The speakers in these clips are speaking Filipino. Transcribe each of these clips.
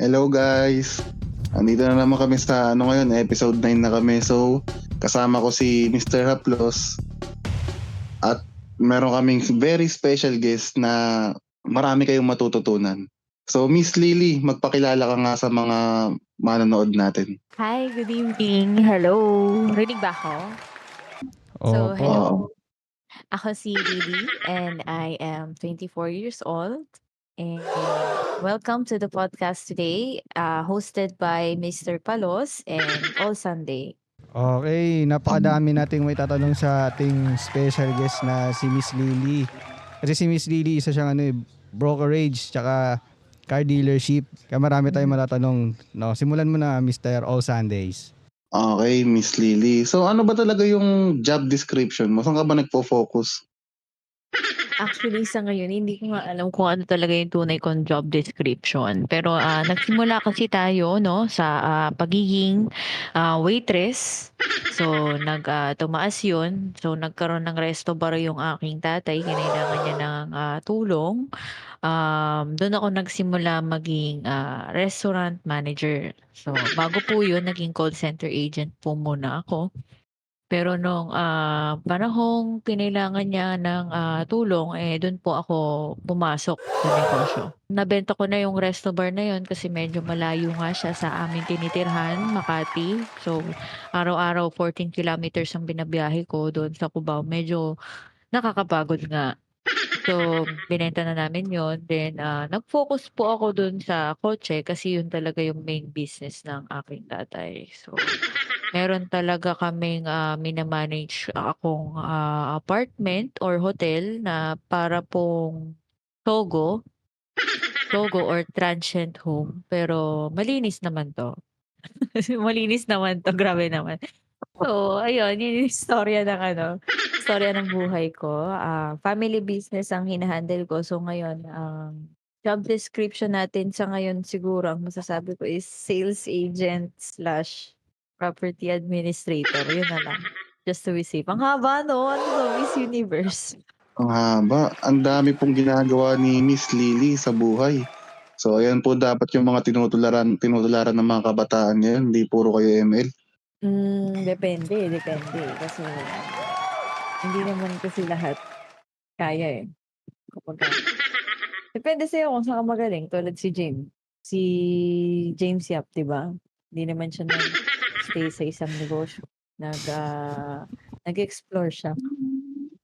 Hello guys! Andito na naman kami sa ngayon, episode 9 na kami. So, kasama ko si Mr. Haplos at meron kaming very special guest na marami kayong matututunan. So, Miss Lily, magpakilala ka nga sa mga manonood natin. Hi, good evening. Hello. Rinig ba ako? So, Opo. hello. Oo. Ako si Lily and I am 24 years old. And welcome to the podcast today, hosted by Mr. Palos and All Sunday. Okay, napakadami nating may tatanong sa ating special guest na si Miss Lily. Kasi si Miss Lily, isa siyang brokerage tsaka car dealership. Kaya marami tayong matatanong. No, simulan mo na, Mr. All Sundays. Okay, Miss Lily. So, ano ba talaga yung job description mo? Saan ka ba nagpo-focus? Actually, sa ngayon, hindi ko nga alam kung ano talaga yung tunay kong job description. Pero nagsimula kasi tayo no, sa pagiging waitress. So, tumaas yun. So, nagkaroon ng resto bar yung aking tatay. Kinailangan niya ng tulong. Doon ako nagsimula maging restaurant manager. So, bago po yun, naging call center agent po muna ako. Pero nung panahong kinailangan niya ng tulong, dun po ako pumasok sa negosyo. Nabenta ko na yung resto bar na yun kasi medyo malayo nga siya sa aming tinitirhan, Makati. So, araw-araw 14 kilometers ang binabiyahe ko doon sa Cubao. Medyo nakakapagod nga. So, binenta na namin yon. Then, nag-focus po ako dun sa kotse kasi yun talaga yung main business ng aking tatay. So, meron talaga kaming mina-manage akong apartment or hotel na para pong Togo, Togo or transient home. Pero malinis naman to. Malinis naman to, grabe naman. So, ayun, yun yung istorya ng buhay ko. Family business ang hinahandle ko. So, ngayon, job description natin sa ngayon siguro, ang masasabi ko is sales agent slash property administrator. Yun na lang. Just to be safe. Ang haba, no? Ano to? Miss Universe. Ang haba. Ang dami pong ginagawa ni Miss Lily sa buhay. So, ayan po dapat yung mga tinutularan ng mga kabataan ngayon. Hindi puro kayo ML. Depende. Kasi hindi naman kasi lahat kaya eh. Kapag depende sa'yo kung saan ka magaling. Tulad si James. Si James Yap, di ba? Hindi naman siya nag-stay sa isang negosyo. Nag-explore siya.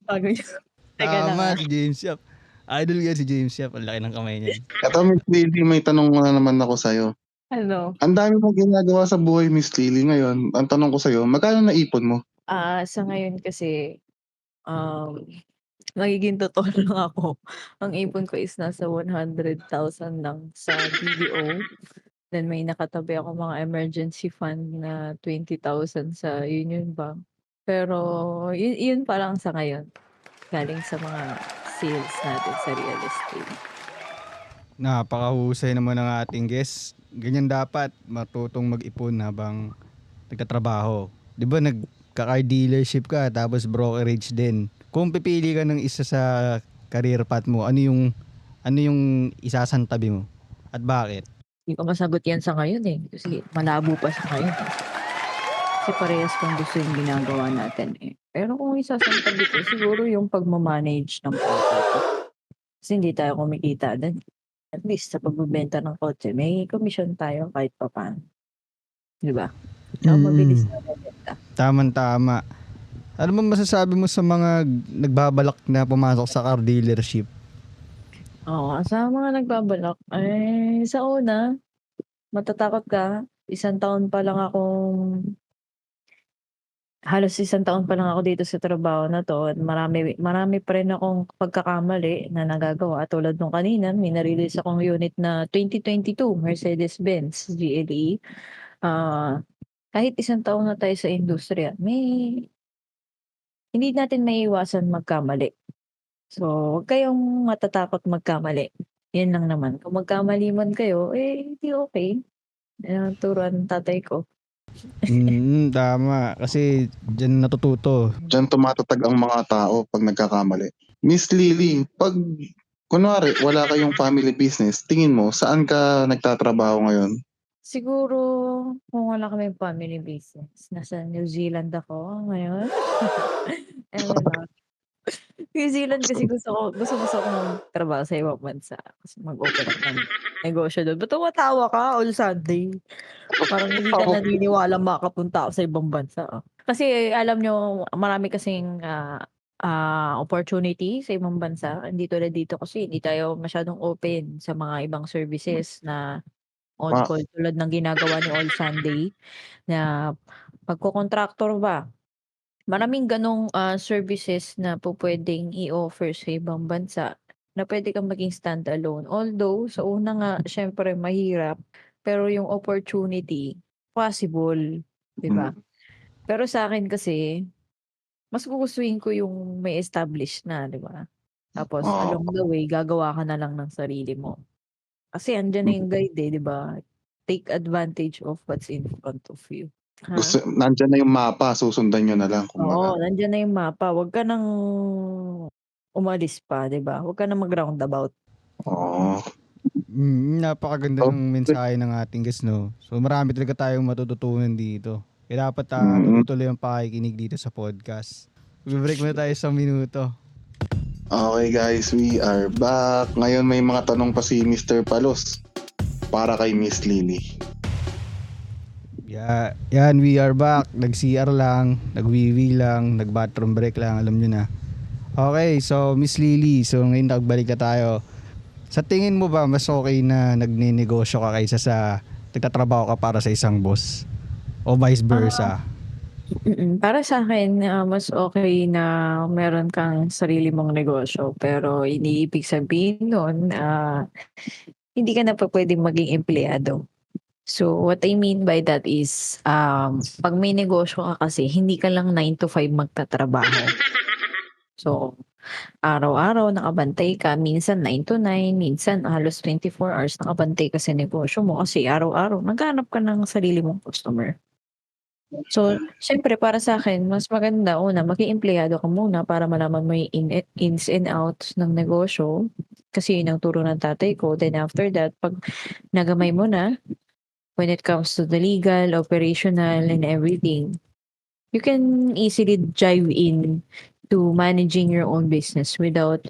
Bago niya. Teka lang Tama, si James Yap. Idol nga si James Yap. Ang laki ng kamay niya. Ito, Miss Lily, may tanong na naman ako sa'yo. Ano? Ang dami mong ginagawa sa buhay, Miss Lily, ngayon. Ang tanong ko sa'yo, magkano naipon mo? Sa ngayon kasi, um, magiging totoo lang ako. Ang ipon ko is nasa 100,000 lang sa BDO. Then may nakatabi ako mga emergency fund na 20,000 sa Union Bank. Pero yun pa lang sa ngayon. Galing sa mga sales natin sa real estate. Napakahusay naman ng ating guest. Ganyan dapat, matutong mag-ipon habang nagtatrabaho. Di ba nagka-car dealership ka tapos brokerage din. Kung pipili ka ng isa sa career path mo, ano yung isasantabi mo? At bakit? Hindi ko masagot yan sa ngayon eh. Kasi malabo pa sa ngayon. Kasi parehas kung gusto yung ginagawa natin eh. Pero kung isasantabi ko, siguro yung pagmamanage ng kotse. Kasi hindi tayo kumikita din. At least sa pagbebenta ng kotse, may commission tayo kahit pa paano. Di ba? Tsaka mabilis na mabenta. Tama. Ano mo masasabi mo sa mga nagbabalak na pumasok sa car dealership? Oo, sa mga nagbabalak, sa una, matatakot ka. Halos 1 taon pa lang ako dito sa trabaho na to at marami pa rin akong pagkakamali na nagagawa. Tulad nung kanina, may na-release akong unit na 2022 Mercedes-Benz GLE. Kahit 1 taon na tayo sa industriya, hindi natin maiiwasan magkamali. So, huwag kayong matatakot magkamali. Yan lang naman. Kung magkamali man kayo, hindi okay. Turuan ng tatay ko. Tama. Kasi dyan natututo. Diyan tumatatag ang mga tao pag nagkakamali. Miss Lily, pag kunwari, wala kayong family business, tingin mo, saan ka nagtatrabaho ngayon? Siguro kung wala kaming family business, nasa New Zealand ako ngayon. Ayun lang. New Zealand kasi gusto ko magtrabaho sa ibang bansa. Kasi mag-open up ng negosyo do'n. Ba't tumatawa ka all Sunday? Parang hindi ka naniniwalang makapunta ako sa ibang bansa, ah. Kasi alam niyo marami kasing, opportunity sa ibang bansa. Hindi tulad dito kasi hindi tayo masyadong open sa mga ibang services na on Ah, call tulad ng ginagawa ni All Sunday na pagko-kontraktor ba. Maraming gano'ng, services na pupuwedeng i-offer sa ibang bansa na puwede kang maging standalone. Although sa una nga siyempre mahirap, pero yung opportunity possible, 'di ba? mm, Pero sa'kin kasi mas gugustuhin ko yung may established na, 'di ba? Tapos oo. along the way gagawa ka na lang ng sarili mo. Kasi andiyan na yung guide, eh, 'di ba? Take advantage of what's in front of you. Ha? Nandiyan na yung mapa, susundan nyo na lang, kumbaga. Oo, nandiyan na yung mapa, wag ka ng umalis pa, 'di ba? Wag ka ng mag-roundabout. Oo. Napakaganda Oh, ng mensahe ng ating guest, no? So marami talaga tayong matututunan dito. Kaya dapat mm. tuloy-tuloy ang pakikinig dito sa podcast. Mag-break muna tayo sa minuto. Okay guys, we are back. Ngayon may mga tanong pa si Mr. Palos para kay Miss Lily. Yeah, yan, we are back. Nag-CR lang, nag-wiwi lang, nag-bathroom break lang, alam nyo na. Okay, so Miss Lily, so ngayon nagbalik na tayo. Sa tingin mo ba mas okay na nagninegosyo ka kaysa sa nagtatrabaho ka para sa isang boss? O vice Ah, versa? para sa'kin, mas okey na meron kang sarili mong negosyo, pero hindi ibig sabihin nun, hindi ka na pupuwedeng maging empleyado. So, what I mean by that is, 'pag may negosyo ka kasi hindi ka lang 9 to 5 magtatrabaho. So, araw-araw nakabantay ka, minsan 9 to 9, minsan halos 24 hours nakabantay ka sa negosyo mo kasi araw-araw naghahanap ka ng sarili mong customer. So, siyempre para sa'kin mas maganda una maging empleyado ka muna para malaman mo yung ins and outs ng negosyo, kasi yun ang turo ng tatay ko. Then after that 'pag nagamay mo na, when it comes to the legal, operational, and everything, you can easily dive in to managing your own business without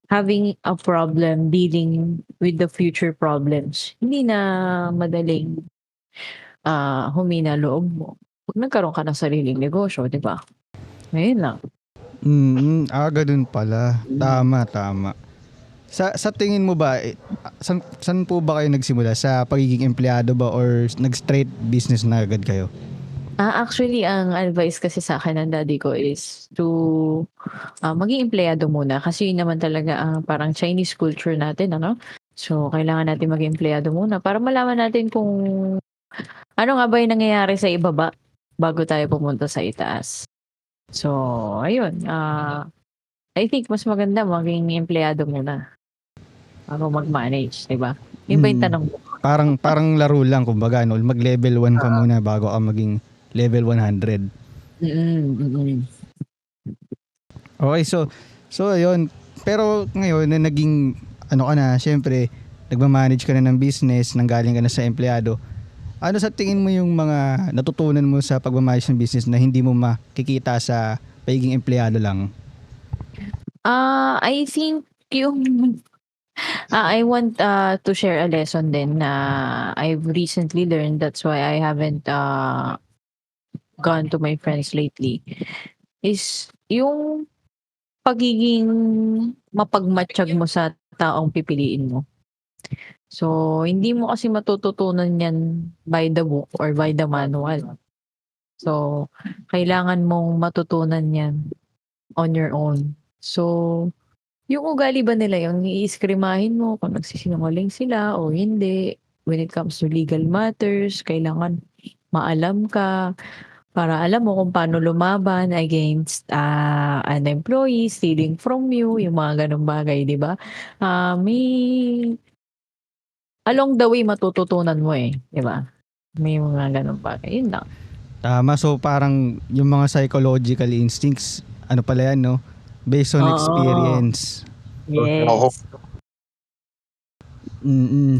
having a problem dealing with the future problems. Hindi na madaling humina loob mo. Pag nagkaroon ka ng sariling negosyo, di ba? Ngayon lang. Ganun pala. Tama, tama. Sa tingin mo ba, saan po ba kayo nagsimula? Sa pagiging empleyado ba or nag-straight business na agad kayo? Actually, ang advice kasi sa akin ng daddy ko is to maging empleyado muna kasi yun naman talaga ang parang Chinese culture natin, ano? So, kailangan natin maging empleyado muna para malaman natin kung ano nga ba yung nangyayari sa ibaba bago tayo pumunta sa itaas. So, ayun. I think mas maganda maging empleyado muna bago mag-manage, di ba? Yun ba yung Mm, tanong mo? parang laro lang kumbaga, no? Mag-level 1 ka Oo. muna bago ka maging level 100. Okay, so ayun. Pero ngayon na naging ano ka na, syempre nagma-manage ka na ng business, nanggaling ka na sa empleyado. Ano sa tingin mo yung mga natutunan mo sa pagma-manage ng business na hindi mo makikita sa pagiging empleyado lang? I think yung I want to share a lesson din na I've recently learned. That's why I haven't gone to my friends lately. Is yung pagiging mapagmatsyag mo sa taong pipiliin mo. So, hindi mo kasi matututunan yan by the book or by the manual. So, kailangan mong matutunan yan on your own. So, yung ugali ba nila yung iiskrimahin mo kung nagsisinungaling sila o hindi. When it comes to legal matters, kailangan maalam ka para alam mo kung paano lumaban against an employee stealing from you, yung mga ganong bagay, di ba? May along the way matututunan mo eh, di ba? May mga ganong bagay. Yun lang. Tama, so parang yung mga psychological instincts, ano pala yan, no? Based on Oo. experience. Ako. Yes.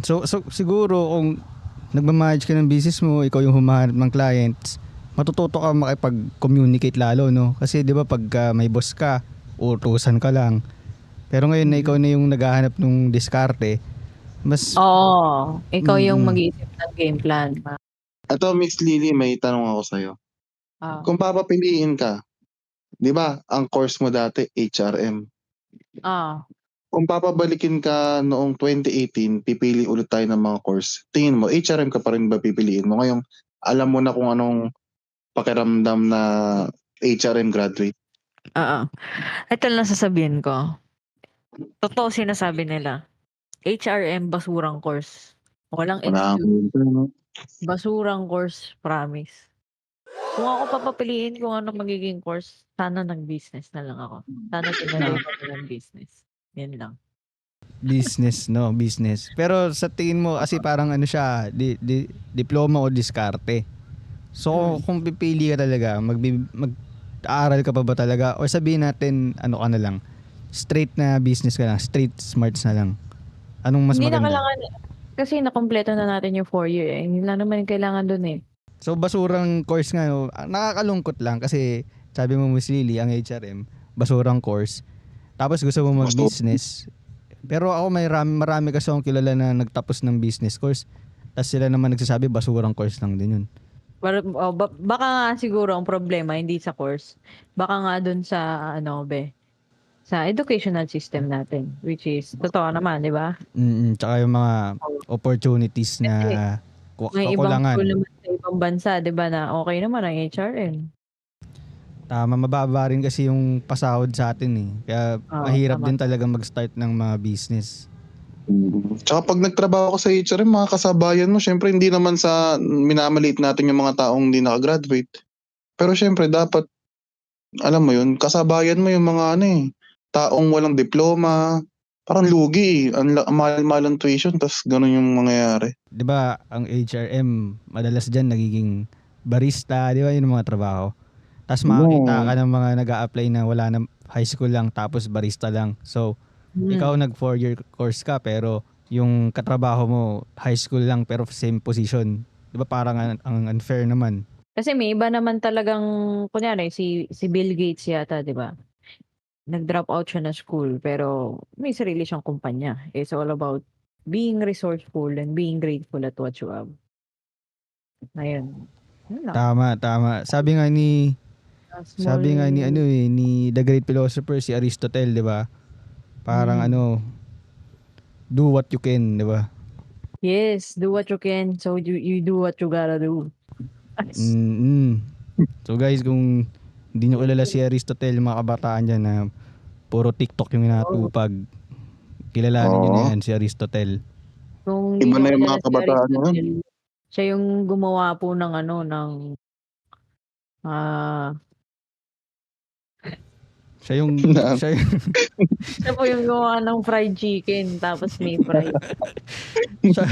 So siguro kung nagmamanage ka ng business mo, ikaw yung humahanap ng clients, matututo ka makipag-communicate lalo, no? Kasi 'di ba pag may boss ka, utusan ka lang. Pero ngayon na ikaw na yung naghahanap ng diskarte, mas Oo, ikaw yung mm, mag-iisip ng game plan. Ito, Miss Lily, may tanong ako sa'yo. Ah, Kung papapiliin ka, di ba, ang course mo dati, HRM. ah, Kung papabalikin ka noong 2018, pipili ulit tayo ng mga course. Tingin mo, HRM ka pa rin ba pipiliin mo? Ngayong alam mo na kung anong pakiramdam na HRM graduate. oo. Ito lang sasabihin ko. Totoo sinasabi nila. HRM basurang course. Walang Wala excuse. akong no? Basurang course, promise. Kung ako papapiliin kung ano magiging course, sana nag-business na lang ako. Sana tinuloy ko na ng business. Yan lang. business, no? Business. Pero sa tingin mo, kasi parang ano siya, diploma o diskarte. So, kung pipili ka talaga, mag-aaral ka pa ba talaga? O sabihin natin, ano ka na lang, straight na business ka lang, straight smarts na lang. Anong mas Hindi na maganda? kailangan, kasi nakompleto na natin yung 4 year eh. Hindi na naman kailangan dun eh. So, basurang course nga, no? Nakakalungkot lang kasi sabi mo, Miss Lily, ang HRM, basurang course. Tapos gusto mo mag-business. Pero ako marami kasi akong kilala na nagtapos ng business course. Tapos sila naman nagsasabi, basurang course lang din yun. Baka nga siguro ang problema hindi sa course. Baka nga dun sa ano sa educational system natin, which is totoo naman, di ba? Tsaka yung mga opportunities na Kasi may ibang kakulangan. school naman sa ibang bansa, di ba, na okay naman ang HRM. Tama, mababa rin kasi yung pasahod sa atin eh. Kaya Oo, mahirap tama. din talaga mag-start ng mga business. Tsaka pag nagtrabaho ka sa HRM, mga kasabayan mo, syempre hindi naman sa minamaliit natin yung mga taong hindi nakagraduate. Pero syempre dapat, alam mo yun, kasabayan mo yung mga ano eh, taong walang diploma, parang lugi eh. Ang mahal-mahal ang tuition, tas ganun yung mangyayari. 'Di ba ang HRM madalas diyan nagiging barista, 'di ba yun ang mga trabaho. Tapos makakita No. ka ng mga nag-a-apply na wala na high school lang tapos barista lang. So, ikaw nag 4-year course ka pero yung katrabaho mo high school lang pero same position. 'Di ba parang ang unfair naman. Kasi may iba naman talagang, kunyari, si Bill Gates yata, di ba? Nag-drop out siya ng school, pero may sarili siyang kumpanya. It's all about being resourceful and being grateful at what you have. Ayun. Yun lang. Tama. Small, Sabi nga ni ano eh, ni the great philosopher si Aristotle, 'di ba? Parang ano, do what you can, 'di ba? yes, do what you can, so you do what you gotta do. Mm. So guys, kung hindi nyo kilala si Aristotle, mga kabataan dyan na puro TikTok yung Oo. natupag, kilalanin nyo na Oo. yan si Aristotle. Kung hindi Iba nyo na yung kilala mga si kabataan ngayon. Aristotle, siya yung gumawa po ng ano, ng ah Siya yung, siya yung, siya po yung gumawa ng fried chicken, tapos may fried. siya,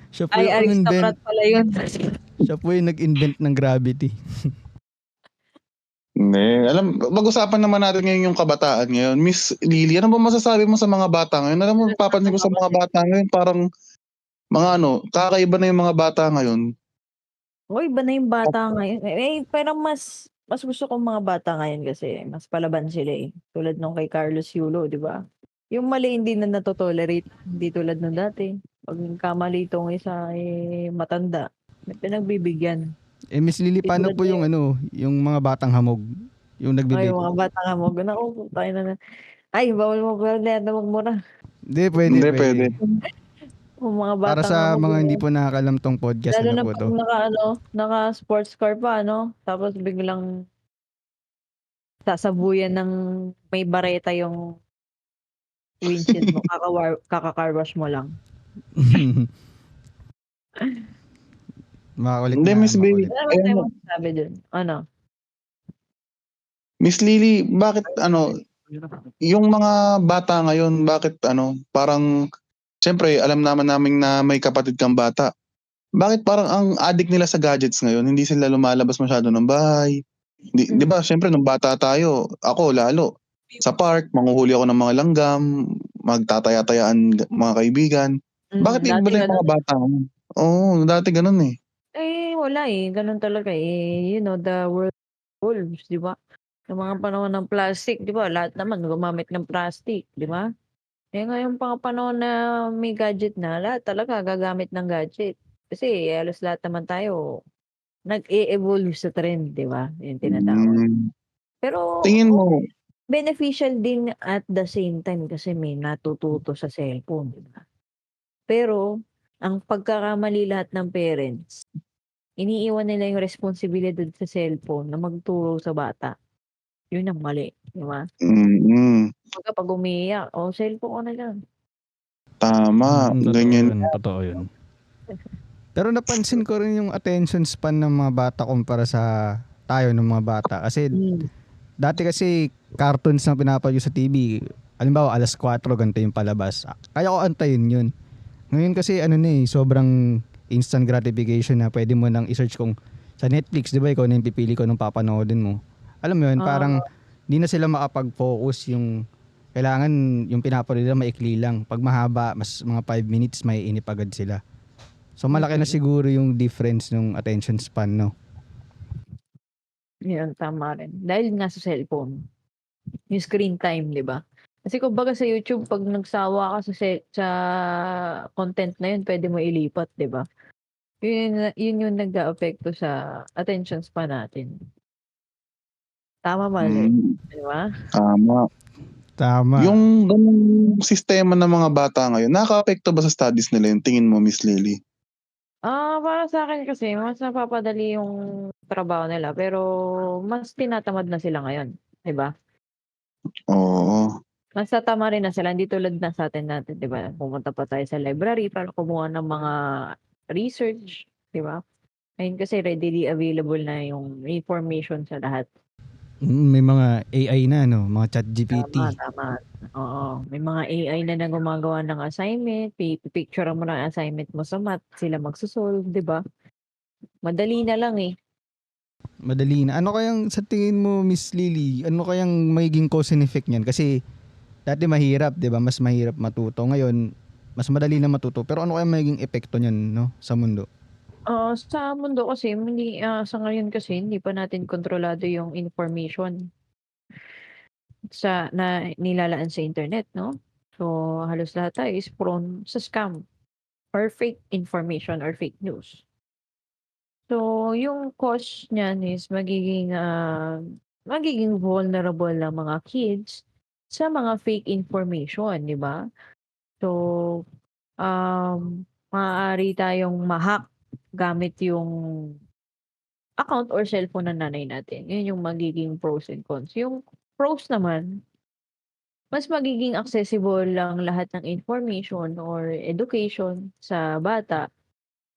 siya po Ay, yung aristocrat pala yun. siya po yung nag-invent ng gravity. Hindi. Alam, pag-usapan naman natin ngayon yung kabataan ngayon. Miss Lily, ano ba masasabi mo sa mga bata ngayon? Alam mo, papansin ko sa mga bata ngayon, parang mga ano, kakaiba na yung mga bata ngayon. Uy, iba na yung bata ngayon. Pero mas gusto kong mga bata ngayon kasi mas palaban sila eh. Tulad nung kay Carlos Yulo, di ba? Yung mali hindi na natotolerate. Hindi tulad nung dati. Pag kamali itong isa eh, matanda. May pinagbibigyan. Miss Lily, Hindi paano tulad po yung ngayon. ano, yung mga batang hamog, yung Ay, nagbe-vape? mga bata nga mo. Naku, tayo na. Ay, bawal mo pala na magmura. Hindi, Hindi, pwede. pwede. Yung mga Para bata nga sa mo. mga hindi po nakakalam tong podcast, Lalo ano na po pag to? naka sports car pa, ano? Tapos biglang sasabuyan ng may bareta yung windshield mo, kaka-car wash mo lang. Makulit Hindi, na, Miss Bailey. makulit. Ano naman Ayan tayo mo. masasabi dun? Ano? Miss Lily, bakit ano, yung mga bata ngayon, bakit ano, parang, syempre, alam naman namin na may kapatid kang bata. Bakit parang ang addict nila sa gadgets ngayon, hindi sila lumalabas masyado ng bahay? Di ba, syempre, nung bata tayo, ako lalo, sa park, manghuhuli ako ng mga langgam, magtataya-tayaan mga kaibigan. Bakit iba Dati na yung gano'n. mga bata ngayon? Oo, dati gano'n eh. Wala, gano'n talaga, the world evolves, 'di ba? Yung mga panahon ng plastic, 'di ba, lahat naman gumamit ng plastic, 'di ba? Ngayong mga panahon na may gadget na, lahat talaga gagamit ng gadget. Kasi halos lahat naman tayo nag-e-evolve sa trend, 'di ba? Yung tinatawag. Hmm. Pero Tingin mo, beneficial din at the same time kasi may natututo sa cellphone, 'di ba? Pero ang pagkakamali lahat ng parents, iniiwan nila yung responsibilidad sa cellphone na magturo sa bata. Yun ang mali, 'di ba? mm, Kumbaga 'pag umiiyak, "Oh, cellphone ka na lang." tama, Totoo ganyan. yun, totoo yun. Pero napansin ko rin yung attention span ng mga bata kumpara sa tayo ng mga bata. Kasi Hmm, dati kasi cartoons na pinapanood sa TV. Halimbawa, 4:00 ganito yung palabas. Kaya ko antayin yun. Ngayon kasi sobrang instant gratification na pwede mo nang i-search kung sa Netflix, di ba, ikaw na yung pipili ko nung papanoodin mo. Alam mo yun, parang oo, di na sila makapag-focus yung kailangan yung pinapanood nila maikli lang. Pag mahaba, mas mga 5 minutes, may inip agad sila. So malaki na mm. siguro yung difference ng attention span, no? Yun, tama rin. Dahil nga sa cellphone, yung screen time, 'di ba? Kasi kumbaga sa YouTube 'pag nagsawa ka sa content na yun puwede mo ilipat, 'di ba? Yun yung nag-aapekto sa attention span natin. Tama, mali, Hmm, 'di ba? tama. Tama. Yung gano'ng sistema ng mga bata ngayon, nakakaapekto ba sa studies nila yun, tingin mo, Miss Lily? Para sa'kin kasi mas napapadali yung trabaho nila pero mas tinatamad na sila ngayon, 'di ba? Oo. Mas tatamarin na sila, hindi tulad na sa'tin dati, 'di ba, pumunta pa tayo sa library para kumuha ng mga research, 'di ba? Ngayon kasi readily available na yung information sa lahat. May mga AI na, no? Mga chat Tama, GPT. tama. Oo, may mga AI na gumagawa ng assignment, pipicturan mo lang ang assignment mo sa math, sila magso-solve, 'di ba? Madali na lang, eh. Madali na. Ano kayang sa tingin mo, Miss Lily, ano kayang magiging cause and effect niyan? Kasi dati mahirap, 'di ba? Mas mahirap matuto. Ngayon, mas madali na matuto. Pero ano kayang magiging epekto niyan, no, sa mundo? Sa mundo kasi sa ngayon kasi hindi pa natin kontrolado yung information na nilalaan sa internet, 'no? So, halos lahat tayo is prone sa scam or fake information or fake news. So, yung cause niyan is magiging vulnerable ang mga kids sa mga fake information, 'di ba? So, maaari tayong ma-hack gamit yung account or cellphone ng nanay natin. Yun yung magiging pros and cons. Yung pros naman, mas magiging accessible lang lahat ng information or education sa bata,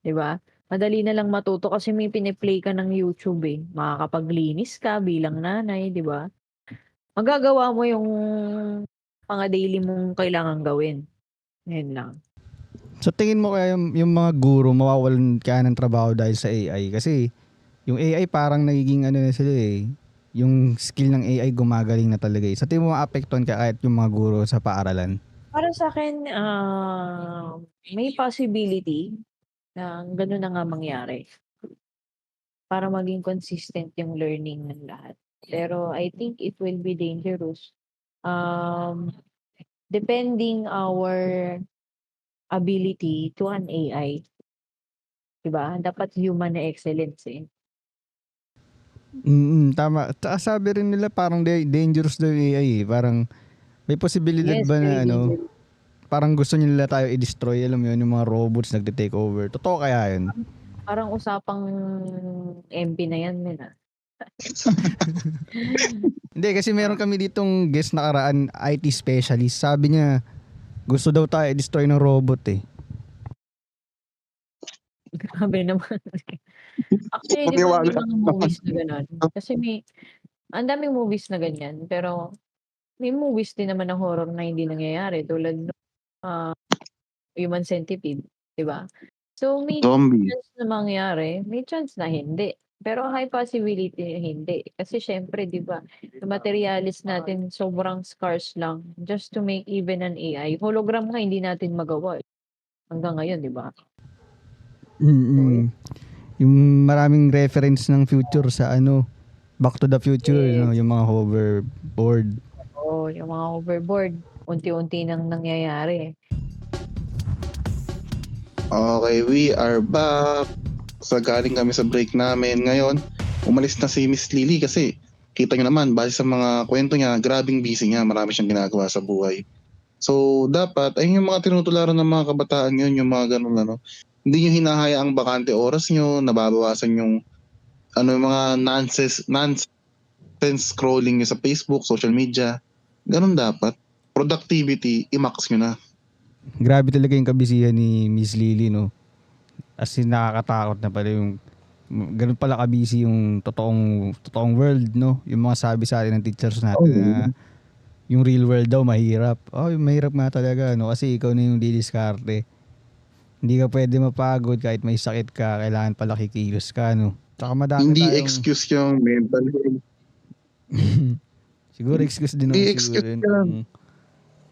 'di ba? Madali na lang matuto kasi may pini-play ka ng YouTube, eh. Makakapaglinis ka bilang nanay, 'di ba? Magagawa mo yung mga daily mong kailangang gawin, ayun lang. So tingin mo kaya yung mga guro mawawalan kaya ng trabaho dahil sa AI? Kasi yung AI parang nagiging na sila eh. Yung skill ng AI gumagaling na talaga eh. Sa tingin mo maapektuhan ka kahit yung mga guro sa paaralan? Para sa'kin, may possibility na gano'n na nga mangyari para maging consistent yung learning ng lahat. Pero I think it will be dangerous, um, depending our ability to an AI, 'di ba? Dapat human na excellence, eh. Tama. Tsaka sabi rin nila parang dangerous daw yung AI eh. Parang may posibilidad Yes, ba very na dangerous. parang gusto nila tayo i-destroy, alam mo yun, yung mga robots nagte-take over. Totoo kaya yun? Parang usapang MP na 'yan, Hindi, kasi meron Ah, kami ditong guest nakaraan, IT specialist. Sabi niya, gusto daw tayo i-destroy ng robot eh. grabe naman. Actually, 'di ba Maniwala may ka mga naman. movies na gano'n? Kasi ang daming movies na ganyan, pero may movies din naman ng horror na hindi nangyayari tulad ah, Human Centipede, 'di ba? So, may Zombie. chance na mangyari, may chance na hindi. Pero high possibility hindi. Kasi syempre, di ba, yung materialis natin sobrang scarce lang just to make even an AI. Hologram nga hindi natin magawa hanggang ngayon, di ba? So, Mm. Yung maraming reference ng future sa Back to the Future, no? yes. Yung mga hoverboard. Oo, yung mga overboard, unti-unti nang nangyayari. Okay, we are back. Galing kami sa break namin. Ngayon, umalis na si Miss Lily kasi kita nyo naman, base sa mga kwento niya, grabing busy niya. Marami siyang ginagawa sa buhay. So, dapat, ay yung mga tinutularan ng mga kabataan yun, yung mga ganun hindi nyo hinahayaang bakante oras nyo, nababawasan yung yung mga nonsense scrolling nyo sa Facebook, social media. Ganun dapat. Productivity, i-max nyo na. Grabe talaga yung kabisihan ni Miss Lily, no? As in, nakakatakot na pala yung ganun pala kabisi yung totoong world, no? Yung mga sabi sa atin ng teachers natin na yung real world daw mahirap. Oh, yung mahirap nga talaga, no? Kasi ikaw na yung didiskarte. Hindi ka pwede mapagod kahit may sakit ka, kailangan pala kikilos ka, no? Tsaka madami Hindi tayong excuse yung mental health. siguro excuse din Hindi naman siguro excuse yun yan. kung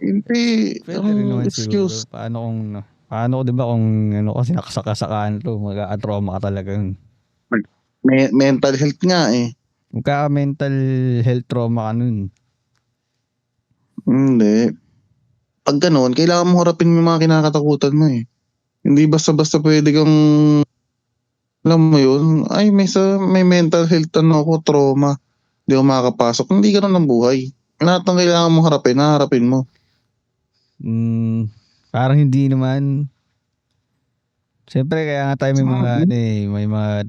Hindi. pwede rin Ang naman siguro. excuse. Paano ko 'di ba kung kasi nakasakasakaan to, mag-a-trauma ka talaga yun. Mental health nga eh. Magka-mental health trauma ka nun. Hindi. Pag ganun, kailangan mo harapin yung mga kinakatakutan mo eh. Hindi basta-basta pwede kang, alam mo yun, ay may mental health ako, trauma. Hindi ako makakapasok. Hindi ganun ang buhay. Lahat ng kailangan mo harapin, haharapin mo. Parang hindi naman. Siyempre kaya nga tayo may mga may mga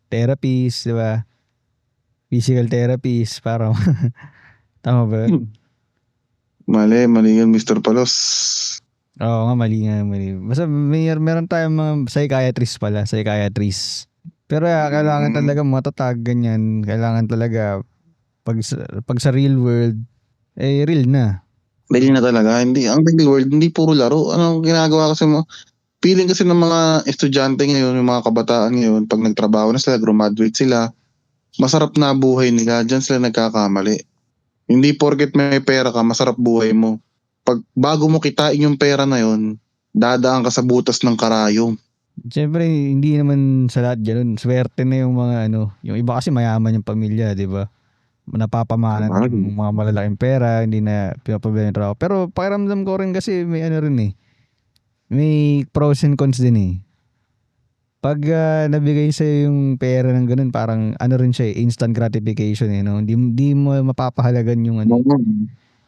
therapies, 'di ba? Physical therapies para tama ba yun? Mali yun, Mr. Palos. Oo nga, mali nga, mali. Basta meron tayong mga psychiatrist. Pero kailangan talaga matatag ganyan. Kailangan talaga pag sa real world, real na. Dali na talaga. Hindi, ang real world, hindi puro laro. Anong ginagawa kasi mo? Feeling kasi ng mga estudyante ngayon, yung mga kabataan ngayon, pag nagtrabaho na sila, graduate sila, masarap na buhay nila. Diyan sila nagkakamali. Hindi porket may pera ka, masarap buhay mo. Pag bago mo kitain yung pera na yon, dadaan ka sa butas ng karayom. Siyempre, hindi naman sa lahat ganun. Swerte na yung mga yung iba kasi mayaman yung pamilya, di ba? Napapamanan ng mga malalaking pera, hindi na pinapabayaan yung trabaho. Pero pakiramdam ko rin kasi may rin eh. May pros and cons din eh. Pag nabigay sa'yo yung pera ng ganun, parang rin siya instant gratification eh. No? Hindi mo mapapahalagan yung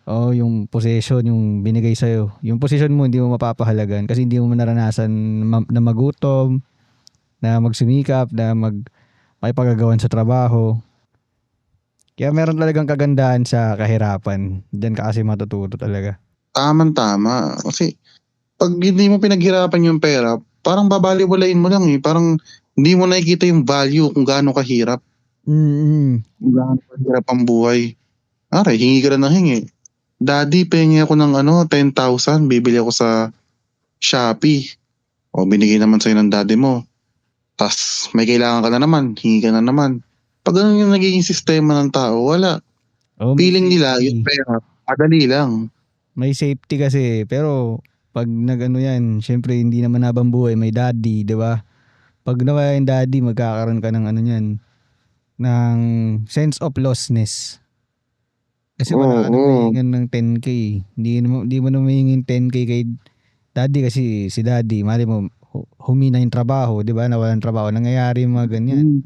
yung possession, yung binigay sa'yo. Yung possession mo, hindi mo mapapahalagan kasi hindi mo naranasan na magutom, na magsumikap, na makipagagawan sa trabaho. Kaya meron talagang kagandahan sa kahirapan. Diyan ka kasi matututo talaga. Tama. Kasi pag hindi mo pinaghirapan yung pera, parang babaliwalain mo lang eh. Parang hindi mo nakikita yung value kung gaano kahirap. Kung gaano kahirap ang buhay. Aray, hingi ka na ng hingi. Daddy, pengi ako ng 10,000, bibili ako sa Shopee. O binigay naman sa'yo ng daddy mo. Tas may kailangan ka na naman, hingi ka na naman. Pag ganun yung nagiging sistema ng tao, wala. Feeling nila, yung pera, madali lang. May safety kasi, pero pag yan, syempre hindi naman habang buhay, may daddy, di ba? Pag nawala yung daddy, magkakaroon ka ng ng sense of lostness. Kasi wala ka nang mahingan ng 10K. Hindi mo na mahingin 10K kay daddy kasi si daddy, mali mo, humina yung trabaho, di ba? Nawalan trabaho. Nangyayari yung mga ganyan.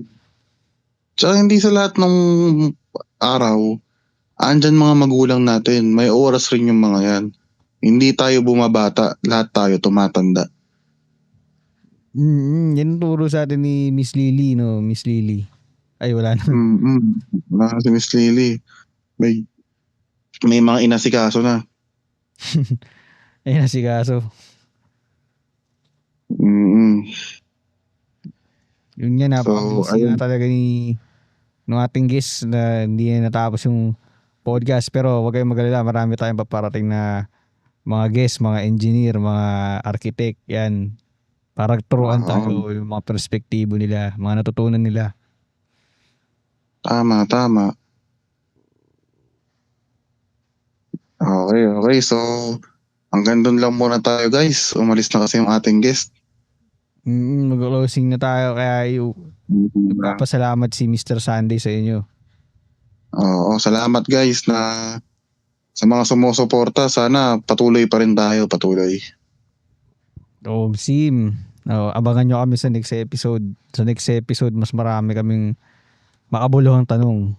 Tsaka hindi sa lahat ng araw, andyan mga magulang natin. May oras rin yung mga yan. Hindi tayo bumabata, lahat tayo tumatanda. Yan turo sa atin ni Miss Lily, no? Miss Lily. Ay, wala na. Wala si Miss Lily. May mga inasikaso na. Ayun si Kaso. Yun nga, napaka-busy nga talaga ng ating guest na hindi na natapos yung podcast. Pero wag kayong magalala, marami tayong paparating na mga guest, mga engineer, mga architect, yan. Para turuan tayo yung mga perspektibo nila, mga natutunan nila. Tama, tama. Okay. So, hanggang doon lang muna tayo guys. Umalis na kasi yung ating guest. Mag-closing na tayo kaya nagpapasalamat si Mr. Sunday sa inyo. Oo, salamat guys na sa mga sumusuporta. Sana patuloy pa rin tayo, patuloy. Sim. Abangan nyo kami sa next episode. Sa next episode, mas marami kaming makabuluhang tanong.